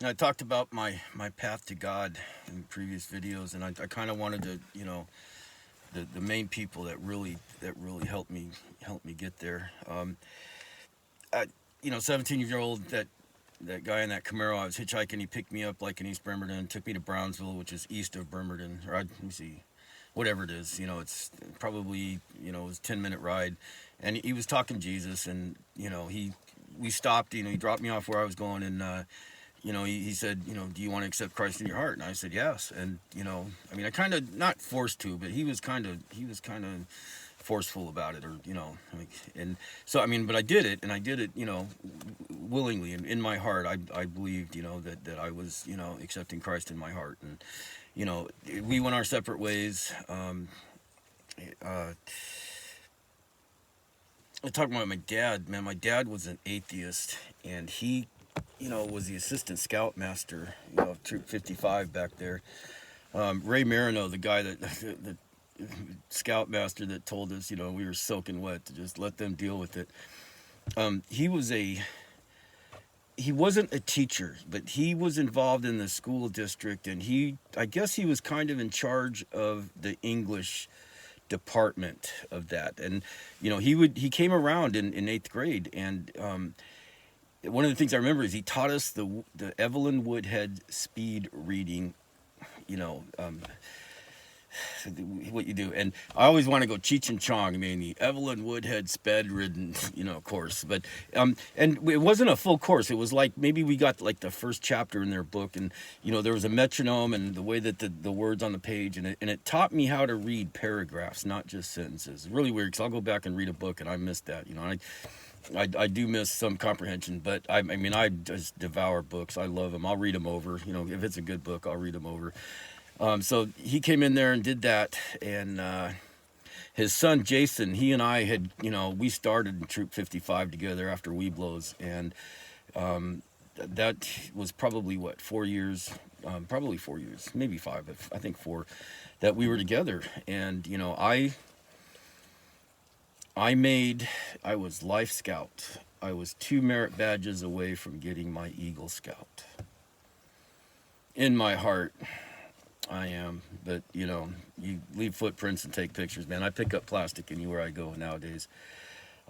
I talked about my path to God in previous videos, and I kind of wanted to, the main people that really helped me get there. I, 17-year-old that guy in that Camaro, I was hitchhiking. He picked me up like in East Bremerton, took me to Brownsville, which is east of Bremerton. Or let me see, whatever it is. It's probably it was a 10-minute ride, and he was talking Jesus, and we stopped. He dropped me off where I was going, and he said, do you want to accept Christ in your heart? And I said yes. And I mean, I kind of not forced to, but he was kind of forceful about it, or like, and so I mean, but I did it, and I did it, willingly, and in my heart, I believed, that I was, accepting Christ in my heart, and we went our separate ways. Uh, I talking about my dad, man. My dad was an atheist, and he, was the assistant scoutmaster, of Troop 55 back there. Ray Marino, the guy the scoutmaster that told us, we were soaking wet to just let them deal with it. He was he wasn't a teacher, but he was involved in the school district, and I guess he was kind of in charge of the English department of that. And he came around in eighth grade, and one of the things I remember is he taught us the Evelyn Woodhead speed reading, you know, um, what you do. And I always want to go Cheech and Chong. I mean, the Evelyn Woodhead sped ridden, course. But and it wasn't a full course. It was like maybe we got like the first chapter in their book, and there was a metronome and the way that the words on the page, and it taught me how to read paragraphs, not just sentences. Really weird, because I'll go back and read a book and I missed that. I do miss some comprehension, but I mean, I just devour books. I love them. I'll read them over. If it's a good book, I'll read them over. So he came in there and did that, and his son Jason, he and I had, we started in Troop 55 together after Weeblos, and that was probably 4 years, probably 4 years, maybe five, but I think four, that we were together. And I was Life Scout. I was 2 merit badges away from getting my Eagle Scout. In my heart, I am, but you leave footprints and take pictures, man. I pick up plastic anywhere I go nowadays.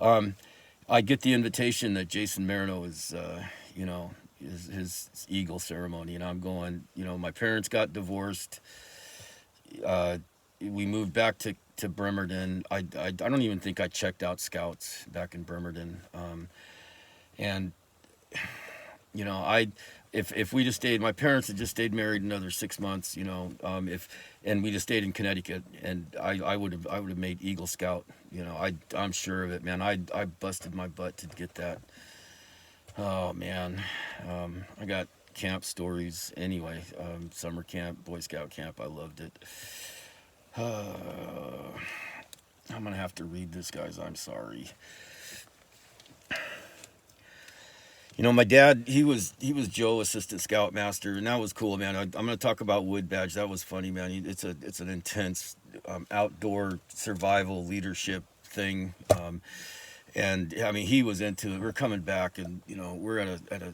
I get the invitation that Jason Marino is, his Eagle ceremony, and I'm going. My parents got divorced. We moved back to Bremerton. I don't even think I checked out Scouts back in Bremerton. And I if we just stayed, my parents had just stayed married another 6 months, if and we just stayed in Connecticut, and I would have made Eagle Scout. I'm sure of it, man. I busted my butt to get that. Oh man, I got camp stories anyway. Summer camp, Boy Scout camp, I loved it. I'm gonna have to read this, guys. I'm sorry. My dad, he was Joe, assistant scoutmaster, and that was cool, man. I'm gonna talk about Wood Badge. That was funny, man. It's an intense outdoor survival leadership thing, and I mean, he was into it. We're coming back, and we're at a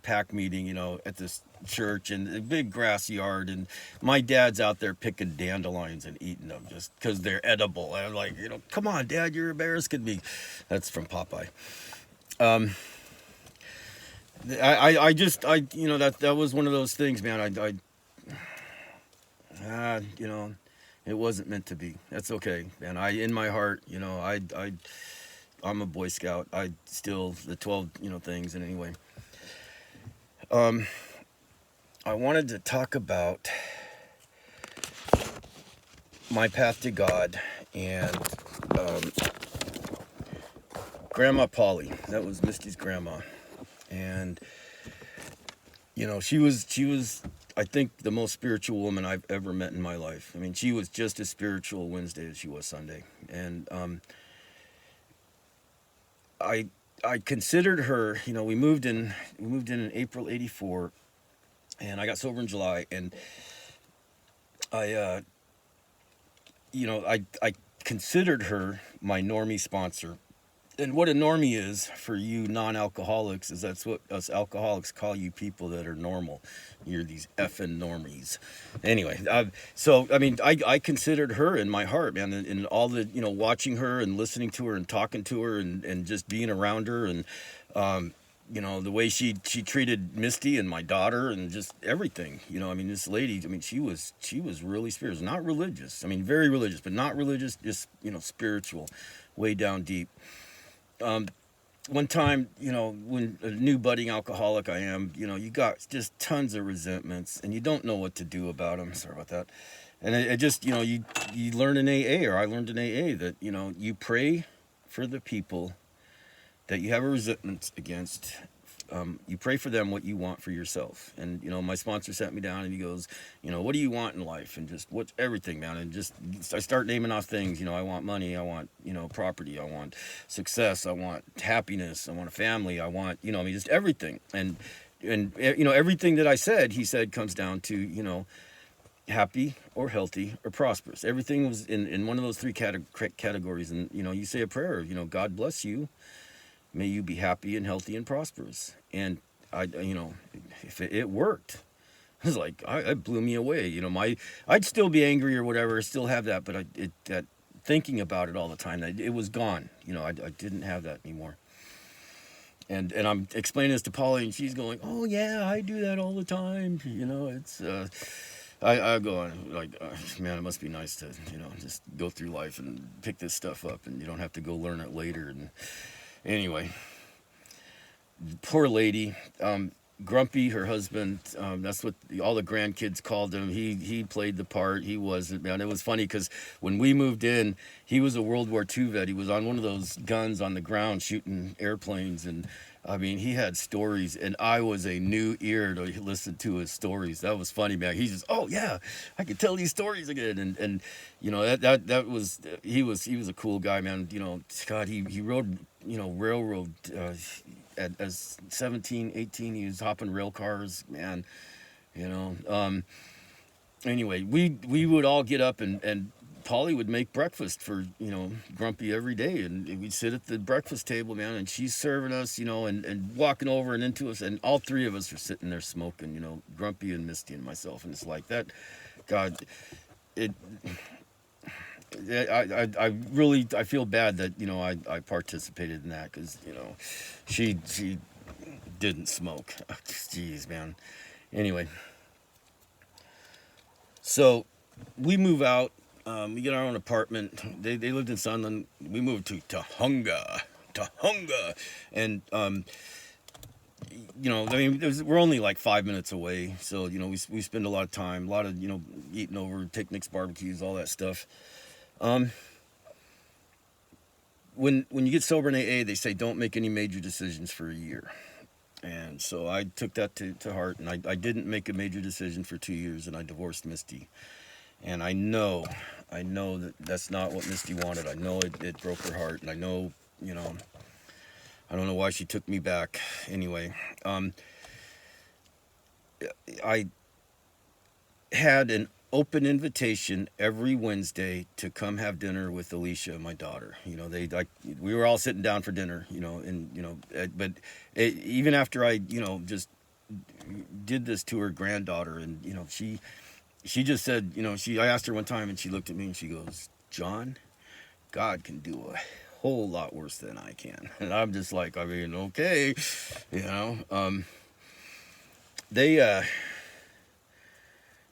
pack meeting, at this church in a big grass yard, and my dad's out there picking dandelions and eating them just because they're edible. And I'm like, come on, Dad, you're embarrassing me. That's from Popeye. Um, I just that was one of those things, man. It wasn't meant to be. That's okay, man. In my heart, I'm a Boy Scout. I still the 12 things. And anyway, I wanted to talk about my path to God and Grandma Polly. That was Misty's grandma, and she was, I think, the most spiritual woman I've ever met in my life. I mean, she was just as spiritual Wednesday as she was Sunday. And I considered her. We moved in April '84, and I got sober in July. And I I considered her my normie sponsor. And what a normie is for you non-alcoholics is that's what us alcoholics call you people that are normal. You're these effing normies. Anyway, so I mean, I considered her in my heart, man, and all the watching her and listening to her and talking to her and just being around her and the way she treated Misty and my daughter and just everything. I mean, this lady, I mean, she was really spiritual, not religious. I mean, very religious, but not religious, just spiritual, way down deep. One time, when a new budding alcoholic I am, you got just tons of resentments and you don't know what to do about them. Sorry about that. And it just, you learn in AA, or I learned in AA, that, you pray for the people that you have a resentment against. You pray for them what you want for yourself. And, my sponsor sat me down and he goes, what do you want in life? And just what's everything, man. And just, I start naming off things, I want money, I want, property, I want success, I want happiness, I want a family, I want, I mean, just everything. And everything that I said, he said comes down to, happy or healthy or prosperous. Everything was in one of those three categories. And, you say a prayer, God bless you. May you be happy and healthy and prosperous. And if it worked, it was like, it blew me away. I'd still be angry or whatever, still have that, but that thinking about it all the time, it was gone. I didn't have that anymore. And I'm explaining this to Polly, and she's going, "Oh yeah, I do that all the time." It's I go on like, man, it must be nice to just go through life and pick this stuff up, and you don't have to go learn it later. And anyway, poor lady, Grumpy, her husband, that's what all the grandkids called him. He played the part. He wasn't, man. It was funny because when we moved in, he was a World War II vet. He was on one of those guns on the ground shooting airplanes. And I mean, he had stories, and I was a new ear to listen to his stories. That was funny, man. He just, oh yeah, I could tell these stories again. And that was, he was a cool guy, man. God, he rode, railroad, as 17, 18, he was hopping rail cars, man. Anyway, we would all get up and Polly would make breakfast for, Grumpy every day. And we'd sit at the breakfast table, man, and she's serving us, and walking over and into us. And all three of us are sitting there smoking, Grumpy and Misty and myself. And it's like that, God, I really feel bad that I participated in that because she didn't smoke. Jeez, man. Anyway, so we move out. We get our own apartment. They lived in Sunland. We moved to Tahunga, and I mean, we're only like 5 minutes away. So we spend a lot of time, a lot of eating over, picnics, barbecues, all that stuff. When you get sober in AA, they say don't make any major decisions for a year. And so I took that to heart, and I didn't make a major decision for 2 years, and I divorced Misty. And I know that that's not what Misty wanted. I know it broke her heart, and I know, I don't know why she took me back. Anyway, I had an open invitation every Wednesday to come have dinner with Alicia, my daughter. We were all sitting down for dinner, but even after I, just did this to her granddaughter, and, she just said, I asked her one time, and she looked at me and she goes, "John, God can do a whole lot worse than I can." And I'm just like, I mean, okay,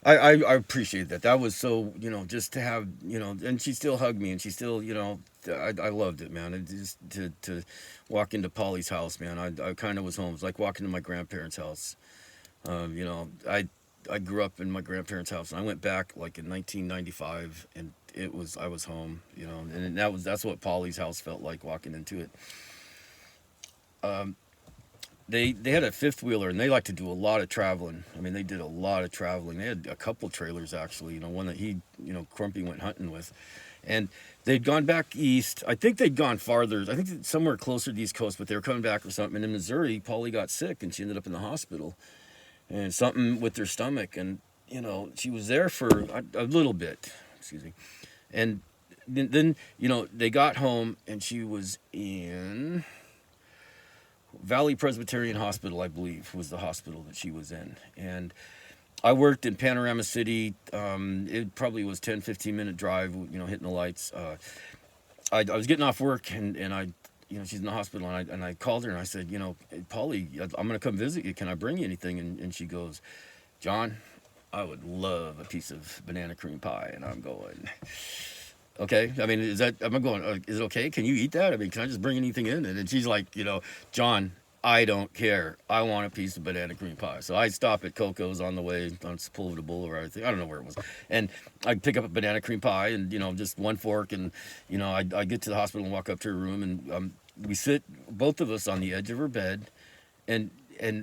I appreciate that. That was so, just to have, and she still hugged me, and she still, I loved it, man. And just to walk into Polly's house, man, I kind of was home. It was like walking to my grandparents' house. I grew up in my grandparents' house, and I went back like in 1995, and I was home, and that's what Polly's house felt like walking into it. They had a fifth wheeler, and they like to do a lot of traveling. I mean, they did a lot of traveling. They had a couple trailers actually, one that Crumpy went hunting with, and they'd gone back east. I think they'd gone farther. I think somewhere closer to the East Coast, but they were coming back or something. And in Missouri, Polly got sick, and she ended up in the hospital. And something with her stomach, and she was there for a little bit, excuse me, and then they got home, and she was in Valley Presbyterian Hospital, I believe, was the hospital that she was in. And I worked in Panorama City. It probably was 10, 15-minute drive, hitting the lights. I was getting off work, and I, she's in the hospital, and I called her, and I said, "Hey, Polly, I'm going to come visit you. Can I bring you anything?" And she goes, "John, I would love a piece of banana cream pie." And I'm going, "Okay. I mean, is it okay? Can you eat that? I mean, can I just bring anything in?" And then she's like, "John, I don't care. I want a piece of banana cream pie." So I stop at Coco's on the way on Sepulveda Boulevard. I don't know where it was. And I pick up a banana cream pie and, just one fork. And, I get to the hospital and walk up to her room. And we sit, both of us, on the edge of her bed. And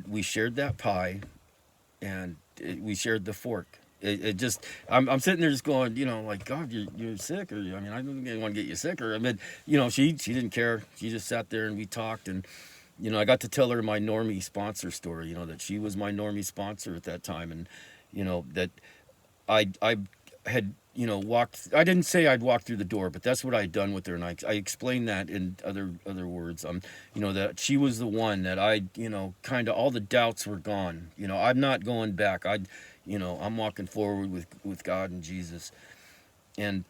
we shared that pie. And we shared the fork. It just, I'm sitting there just going, like, "God, you're sick." Or, I mean, I don't want to get you sick. Or, I mean, she didn't care. She just sat there and we talked. And, I got to tell her my normie sponsor story, that she was my normie sponsor at that time. And, that I had, walked, I didn't say I'd walked through the door, but that's what I had done with her. And I explained that in other words, that she was the one that kind of all the doubts were gone. I'm not going back. I'm walking forward with God and Jesus. And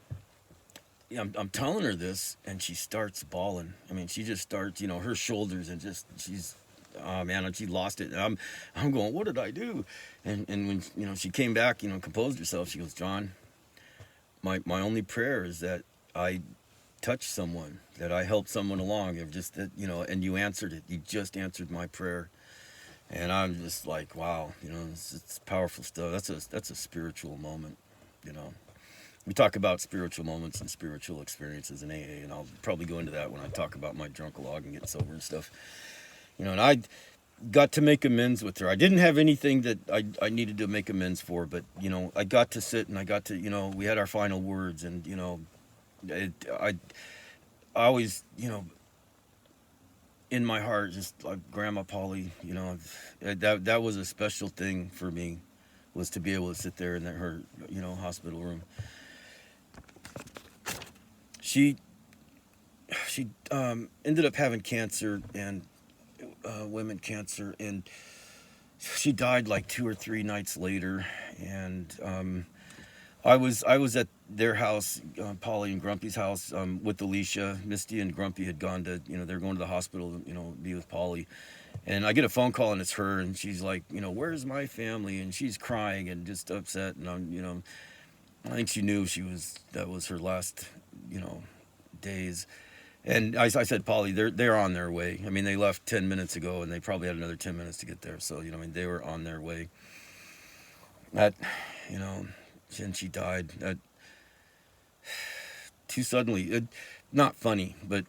I'm telling her this, and she starts bawling. I mean, she just starts, her shoulders, and she's, oh man, and she lost it. And I'm going, "What did I do?" And when, she came back, composed herself, she goes, "John, my only prayer is that I touched someone, that I helped someone along, of just that, and you answered it. You just answered my prayer." And I'm just like, wow, it's powerful stuff. That's a spiritual moment, We talk about spiritual moments and spiritual experiences in AA, and I'll probably go into that when I talk about my drunkalog and getting sober and stuff. And I got to make amends with her. I didn't have anything that I needed to make amends for, but, I got to sit, and I got to, we had our final words, and, I always, in my heart, just like Grandma Polly, that was a special thing for me, was to be able to sit there in her, hospital room. She ended up having cancer, and women cancer, and she died like 2 or 3 nights later. And I was at their house, Polly and Grumpy's house, with Alicia. Misty and Grumpy had gone to, they're going to the hospital, to be with Polly. And I get a phone call, and it's her, and she's like, "Where's my family?" And she's crying and just upset. And I'm, I think she knew that was her last, days. And I said, "Polly, they're on their way. I mean, they left 10 minutes ago, and they probably had another 10 minutes to get there. So, they were on their way." That, and she died. That, too suddenly. Not funny, but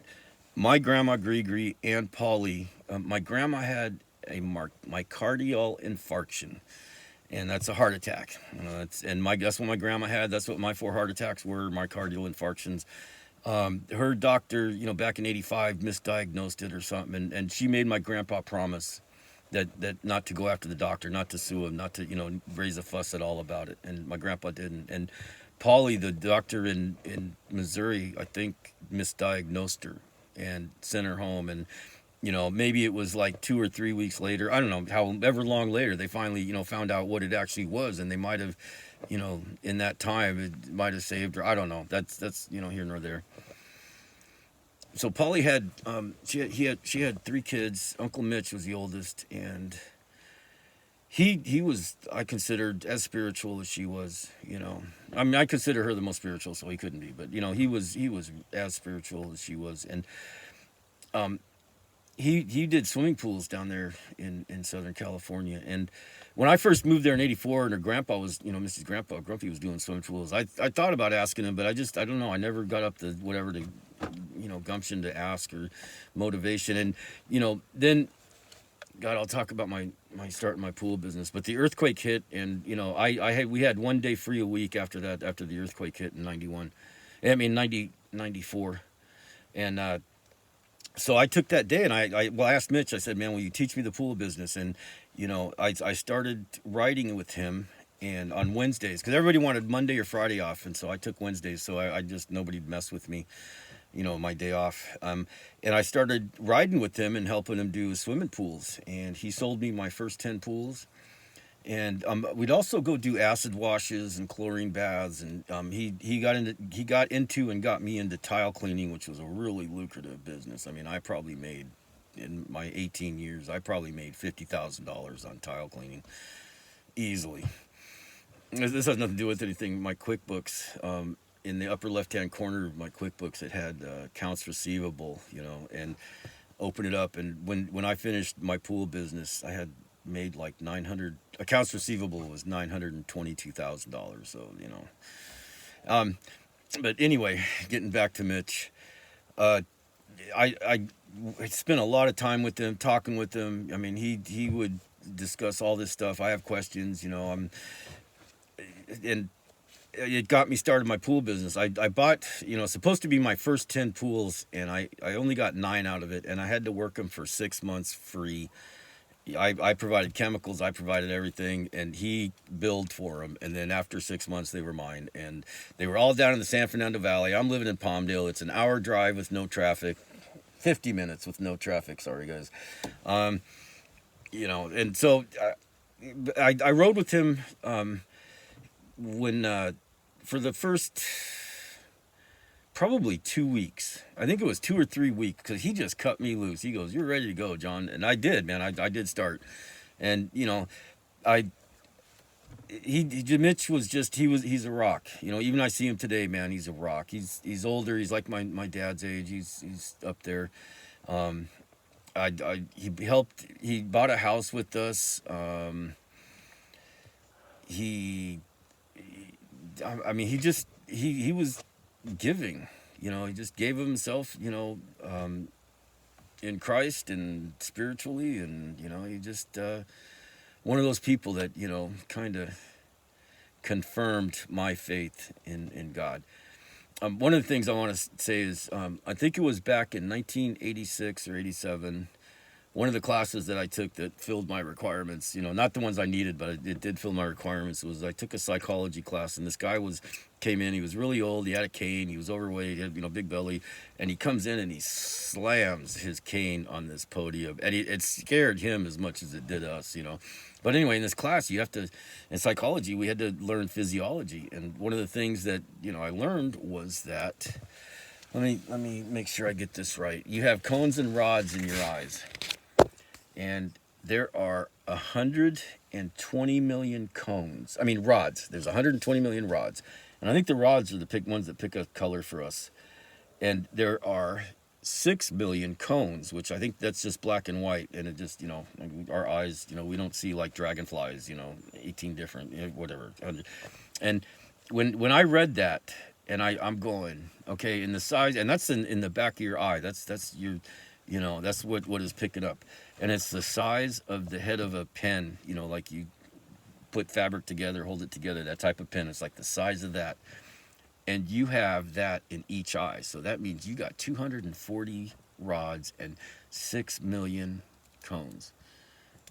my grandma Gree and Polly, my grandma had a myocardial infarction. And that's a heart attack. That's what my grandma had. That's what my 4 heart attacks were, myocardial infarctions. Her doctor, back in '85, misdiagnosed it or something, and she made my grandpa promise that not to go after the doctor, not to sue him, not to raise a fuss at all about it. And my grandpa didn't. And Polly, the doctor in Missouri, I think, misdiagnosed her and sent her home. And maybe it was like 2 or 3 weeks later. I don't know, however long later, they finally, found out what it actually was. And they might have, in that time, it might have saved her. I don't know. That's here nor there. So Polly had, she had 3 kids. Uncle Mitch was the oldest. And he was, I considered, as spiritual as she was, I mean, I consider her the most spiritual, so he couldn't be. But, he was as spiritual as she was. And, he did swimming pools down there in Southern California. And when I first moved there in '84, and her grandpa was, Mrs. Grandpa Grumpy was doing swimming pools, I thought about asking him, but I don't know. I never got up to whatever to, gumption to ask, or motivation. And, then, God, I'll talk about my start in my pool business. But the earthquake hit, and, we had 1 day free a week after that, after the earthquake hit in 94. And, so I took that day, and I asked Mitch. I said, "Man, will you teach me the pool business?" And I started writing with him, and on Wednesdays, because everybody wanted Monday or Friday off, and so I took Wednesdays, so I just nobody'd mess with me, my day off. And I started riding with him and helping him do swimming pools, and he sold me my first 10 pools. And we'd also go do acid washes and chlorine baths, and he got into and got me into tile cleaning, which was a really lucrative business. I mean, I probably made, in my 18 years, I probably made $50,000 on tile cleaning easily. This has nothing to do with anything. My QuickBooks, in the upper left-hand corner of my QuickBooks, it had accounts receivable, and open it up. And when I finished my pool business, I had made like 900 accounts receivable was $922,000. So but anyway, getting back to Mitch, I spent a lot of time with him, talking with him. I mean, he would discuss all this stuff. I have questions, and it got me started my pool business. I bought, supposed to be my first 10 pools, and I only got 9 out of it, and I had to work them for 6 months free. I provided chemicals, I provided everything, and he billed for them. And then after 6 months, they were mine, and they were all down in the San Fernando Valley. I'm living in Palmdale. It's an hour drive with no traffic, 50 minutes with no traffic. Sorry, guys. And so I rode with him when for the first probably 2 weeks. I think it was 2 or 3 weeks, because he just cut me loose. He goes, "You're ready to go, John." And I did, man. I did start. And, Mitch was just, he's a rock. Even I see him today, man, he's a rock. He's older. He's like my dad's age. He's up there. He bought a house with us. He was giving, he just gave of himself, in Christ and spiritually. And, he just, one of those people that, kind of confirmed my faith in God. One of the things I want to say is, I think it was back in 1986 or 87, one of the classes that I took that filled my requirements, not the ones I needed, but it did fill my requirements, was I took a psychology class, and this guy came in, he was really old, he had a cane, he was overweight, he had, big belly, and he comes in and he slams his cane on this podium, and it scared him as much as it did us, But anyway, in this class, in psychology, we had to learn physiology, and one of the things that, I learned was that, let me make sure I get this right. You have cones and rods in your eyes. And there are 120 million rods. There's 120 million rods. And I think the rods are the ones that pick a color for us. And there are 6 million cones, which I think that's just black and white. And it just, our eyes, we don't see like dragonflies, 18 different, whatever. And when I read that, and I'm going, okay, in the size, and that's in the back of your eye. That's your, that's what is picking up. And it's the size of the head of a pen, like you put fabric together, hold it together, that type of pen. It's like the size of that. And you have that in each eye. So that means you got 240 rods and 6 million cones.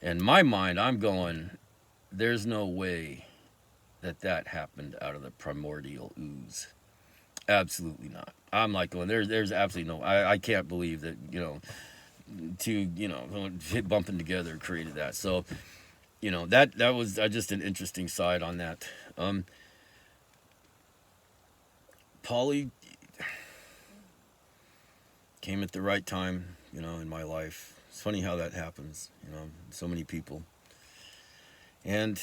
In my mind, I'm going, there's no way that happened out of the primordial ooze. Absolutely not. I'm like going, there's absolutely no, I can't believe that, bumping together created that. So, that was just an interesting side on that. Paulie came at the right time, in my life. It's funny how that happens, so many people. And,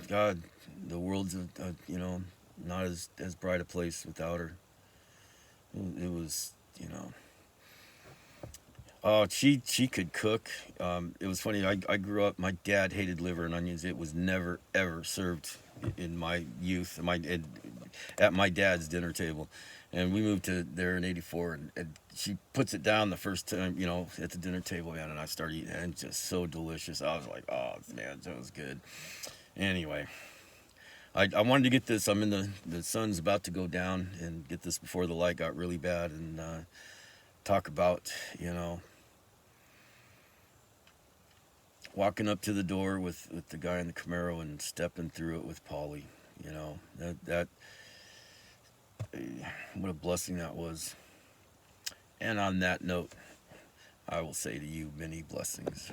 God, the world's, not as bright a place without her. It was, oh, she could cook. It was funny. I grew up. My dad hated liver and onions. It was never ever served in my youth. At my dad's dinner table, and we moved to there in '84. And she puts it down the first time, at the dinner table, man. And I started eating it, and it's just so delicious. I was like, oh man, that was good. Anyway. I wanted to get this. I'm in the sun's about to go down, and get this before the light got really bad, and talk about, walking up to the door with the guy in the Camaro and stepping through it with Polly. You know, that what a blessing that was. And on that note, I will say to you, many blessings.